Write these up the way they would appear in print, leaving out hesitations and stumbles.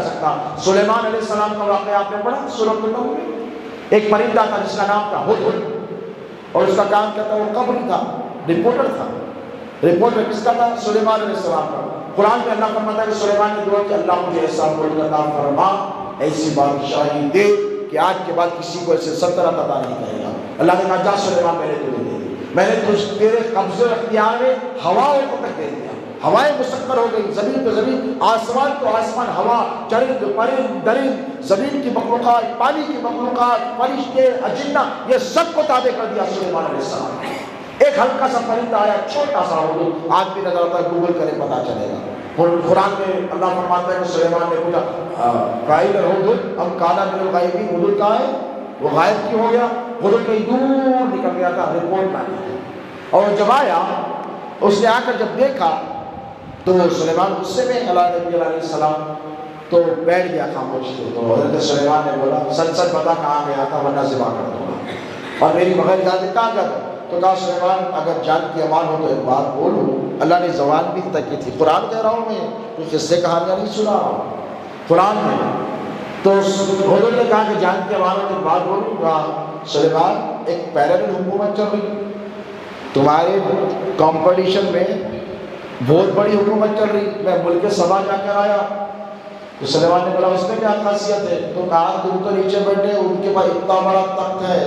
سکتا. سلیمان علیہ السلام کا واقعہ آپ نے پڑھا سورۃ النمل میں. ایک پرندہ تھا جس کا نام تھا ہدہد، اور اس کا کام کیا تھا؟ وہ قبری تھا، رپورٹر تھا. رپورٹر کس کا تھا؟ سلیمان علیہ السلام کا. قرآن میں اللہ فرماتا ہے کہ سلیمان نے دعا کہ اللہ مجھے ایسا ملک عطا فرما، ایسی بادشاہی دے کہ آج کے بعد کسی کو ایسے سلطنت عطا نہیں کرے گا. اللہ نے کہا جا سلیمان میں نے تجھے دے دی، میں نے تیرے قبضے و اختیار میں ہواؤں کو تک دے دیا. ہوائیں مسخر ہو گئی، زمین تو زمین، آسمان تو آسمان، ہوا، چرند پرند درند، زمین کی مخلوقات، پانی کی مخلوقات، فرشتے، اجنہ، یہ سب کو تابع کر دیا سلیمان علیہ السلام نے. ایک ہلکا سا پرندہ آیا، چھوٹا سا ہو، آج بھی نظر آتا ہے، گوگل کرے پتا چلے گا. قرآن میں اللہ فرماتا ہے کہ سلیمان نے پوچھا قائل ہدہد ام کانا من الغائبین، ہدہد کہاں ہے؟ وہ غائب کیوں ہو گیا؟ ہدہد کہیں دور نکل گیا تھا رپورٹ لانے. اور جب آیا، اس نے آ کر جب دیکھا تو سلیمان غصے میں نبی علیہ السلام تو بیٹھ گیا خاموش. تو حضرت سلیمان نے بولا سچ سچ بتا کہاں گیا تھا ورنہ ذبح کر دوں گا، اور میری بغیر اجازت کہاں گیا تھا؟ تو کہا سلیمان اگر جان کی امان ہو تو ایک بات بولوں. اللہ نے زبان بھی طے کی تھی. قرآن کہہ رہا ہوں میں، کوئی قصے کہانیاں نہیں سنا رہا ہوں، قرآن میں. تو حضور نے کہا کہ جان کی امان ہو تو ایک بات بولوں گا. سلیمان ایک پیرالل حکومت چل رہی، تمہارے کمپٹیشن میں بہت بڑی حکومت چل رہی، میں ملک سبا جا کر آیا. تو سلیمان نے بولا اس میں کیا خاصیت ہے؟ تو کہا تم تو نیچے بیٹھے، ان کے پاس اتنا بڑا تخت ہے،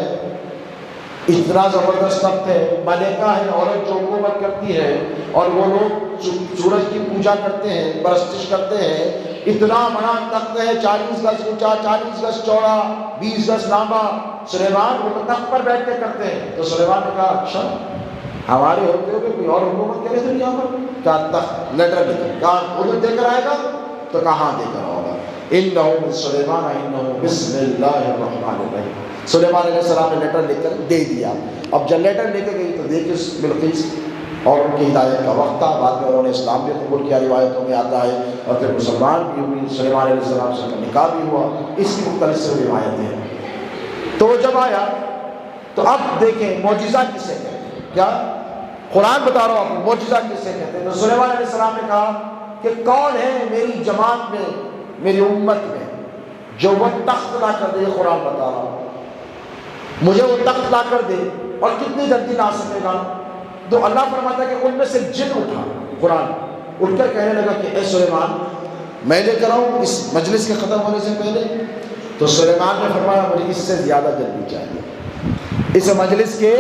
اتنا زبردست تخت ہے، ملکہ ہے، عورت جو حکومت کرتی ہے، اور وہ لوگ سورج کی پوجا کرتے ہیں، پرستش کرتے ہیں. اتنا بڑا تخت ہے، 40 گز اونچا، 40 گز چوڑا، 20 گز لمبا. سلیمان وہ تخت پر بیٹھ کے کرتے ہیں. تو سلیمان نے کہا اچھا ہمارے ہوتے ہوئے کوئی اور حکومت کرے تو یہاں پر کیا تخت لیٹر لکھے، کہا حضور دے کر آئے گا؟ تو کہاں دے کر آؤ گا؟ انہ من سلیمان انہ بسم اللہ الرحمن الرحیم. سلیمان علیہ السلام نے لیٹر لکھ کر دے دیا. اب جب لیٹر لے کے گئی تو دیکھیں بلقیس اور ان کی ہدایت کا وقت تھا. بعد میں انہوں نے اسلام بھی قبول کیا، روایتوں میں آتا ہے، اور پھر مسلمان بھی ہوئی، سلیمان علیہ السلام سے نکاح بھی ہوا. اس کی مختلف سے روایتیں ہیں. تو جب آیا تو اب دیکھیں معجزہ کسے کہتے ہیں؟ کیا قرآن بتا رہا ہوں آپ کو، معجزہ کسے کہتے ہیں؟ تو سلیمان علیہ السلام نے کہا کہ کون ہے میری جماعت میں، میری امت میں جو وہ تخت لا کر دے. قرآن بتا رہا ہوں مجھے وہ تخت لا کر دے، اور کتنی جلدی لا سکے گا؟ تو اللہ فرماتا ہے کہ ان میں سے جن اٹھا. قرآن اٹھ کر کہنے لگا کہ اے سلیمان میں لے کر آؤں اس مجلس کے ختم ہونے سے پہلے؟ تو سلیمان نے فرمایا مجھے اس سے زیادہ جلدی چاہیے، اس مجلس کے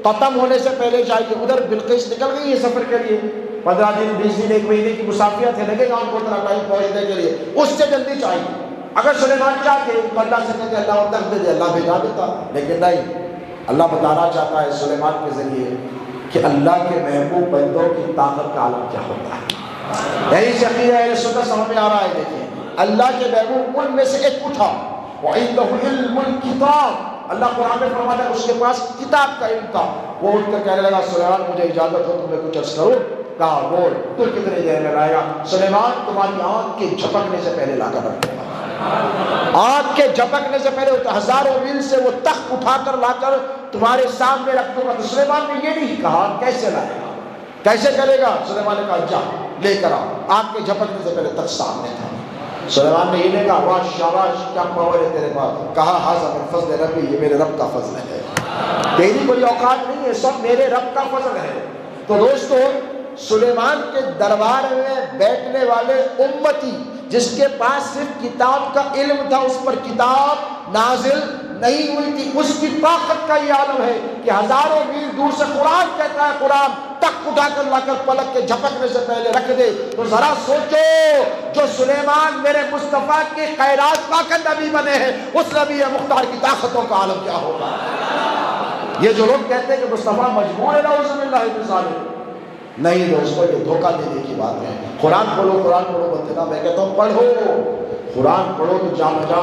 ختم ہونے سے پہلے چاہیے. ادھر بلقیس نکل گئی ہے سفر کے لیے، 15 دن 20 دن 1 مہینے کی مسافرت ہے، لگے گا ان کو اتنا ٹائم پہنچنے کے لیے، اس سے جلدی چاہیے. اگر سلیمان چاہتے تو اللہ سے کہتے اللہ تخت دے دے، اللہ بھیجا دیتا. لیکن نہیں، اللہ بتانا چاہتا ہے سلیمان کے ذریعے کہ اللہ کے محبوب بندوں کی طاقت کا عالم کیا ہوتا ہے. یہی سے عقیدہ اہل سنت سمجھ میں آ رہا ہے. دیکھیں اللہ کے محبوب ان میں سے ایک اٹھا، وَعِندَهُ عِلْمُ الْكِتَابِ. اللہ قرآن میں فرماتا ہے اس کے پاس کتاب کا علم تھا. وہ اٹھ کر کہنے لگا سلیمان مجھے اجازت ہو تمہیں کچھ عرض کروں. کہا بول، تو کتنی دیر میں لائے گا؟ سلیمان تمہاری آنکھ کے جھپکنے سے پہلے لا کر رکھ دے گا. آنکھ کے جھپکنے سے پہلے ہزاروں میل سے وہ تخت اٹھا کر لا کر تمہارے سامنے رکھ دوں گا. تو سلیمان نے یہ نہیں کہا کیسے لائے گا، کیسے کرے گا؟ سلیمان نے کہا جا لے کر آؤ. آنکھ کے جھپکنے سے پہلے تخت سامنے تھا. سلیمان نے یہ نہیں کہا واہ شاباش کیا پاور ہے تیرے پاس. کہا ھذا من فضل ربی، یہ میرے رب کا فضل ہے، تیری کوئی اوقات نہیں ہے، سب میرے رب کا فضل ہے. تو دوستو سلیمان کے دربار میں بیٹھنے والے امتی جس کے پاس صرف کتاب کا علم تھا، اس پر کتاب نازل نہیں ہوئی تھی، اس کی طاقت کا یہ عالم ہے کہ ہزاروں میل دور سے قرآن کہتا ہے قرآن تک اٹھا کر لا کر پلک کے جھپکنے سے پہلے رکھ دے. تو ذرا سوچو جو سلیمان میرے مصطفیٰ کے خیرات پا کر نبی بنے ہیں، اس نبی مختار کی طاقتوں کا عالم کیا ہوگا. یہ جو لوگ کہتے ہیں کہ مصطفیٰ مجبور ہے، نعوذ باللہ من ذالک، نہیں دوستو یہ دھوکہ دینے کی بات ہے. قرآن پڑھو، قرآن پڑھو بولتے نا، میں کہتا ہوں پڑھو قرآن پڑھو تو جا بجا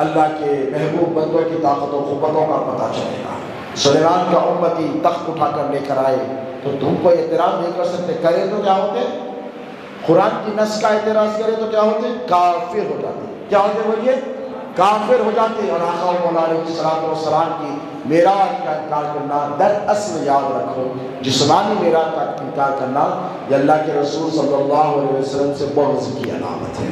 اللہ کے محبوب بندوں کی طاقتوں قوتوں کا پتہ چلے گا. سلیمان کا امتی تخت اٹھا کر لے کر آئے تو تم کو اعتراض نہیں کر سکتے. کرے تو کیا ہوتے؟ قرآن کی نص کا اعتراض کرے تو کیا ہوتے؟ کافر ہو جاتے. کیا ہوتے بولیے؟ کافر ہو جاتے. اور آقا مولا علیہ السلام کی معراج کا انکار کرنا، در اصل یاد رکھو جسمانی معراج کا انکار کرنا یہ اللہ کے رسول صلی اللہ علیہ وسلم سے بغض کی علامت ہے.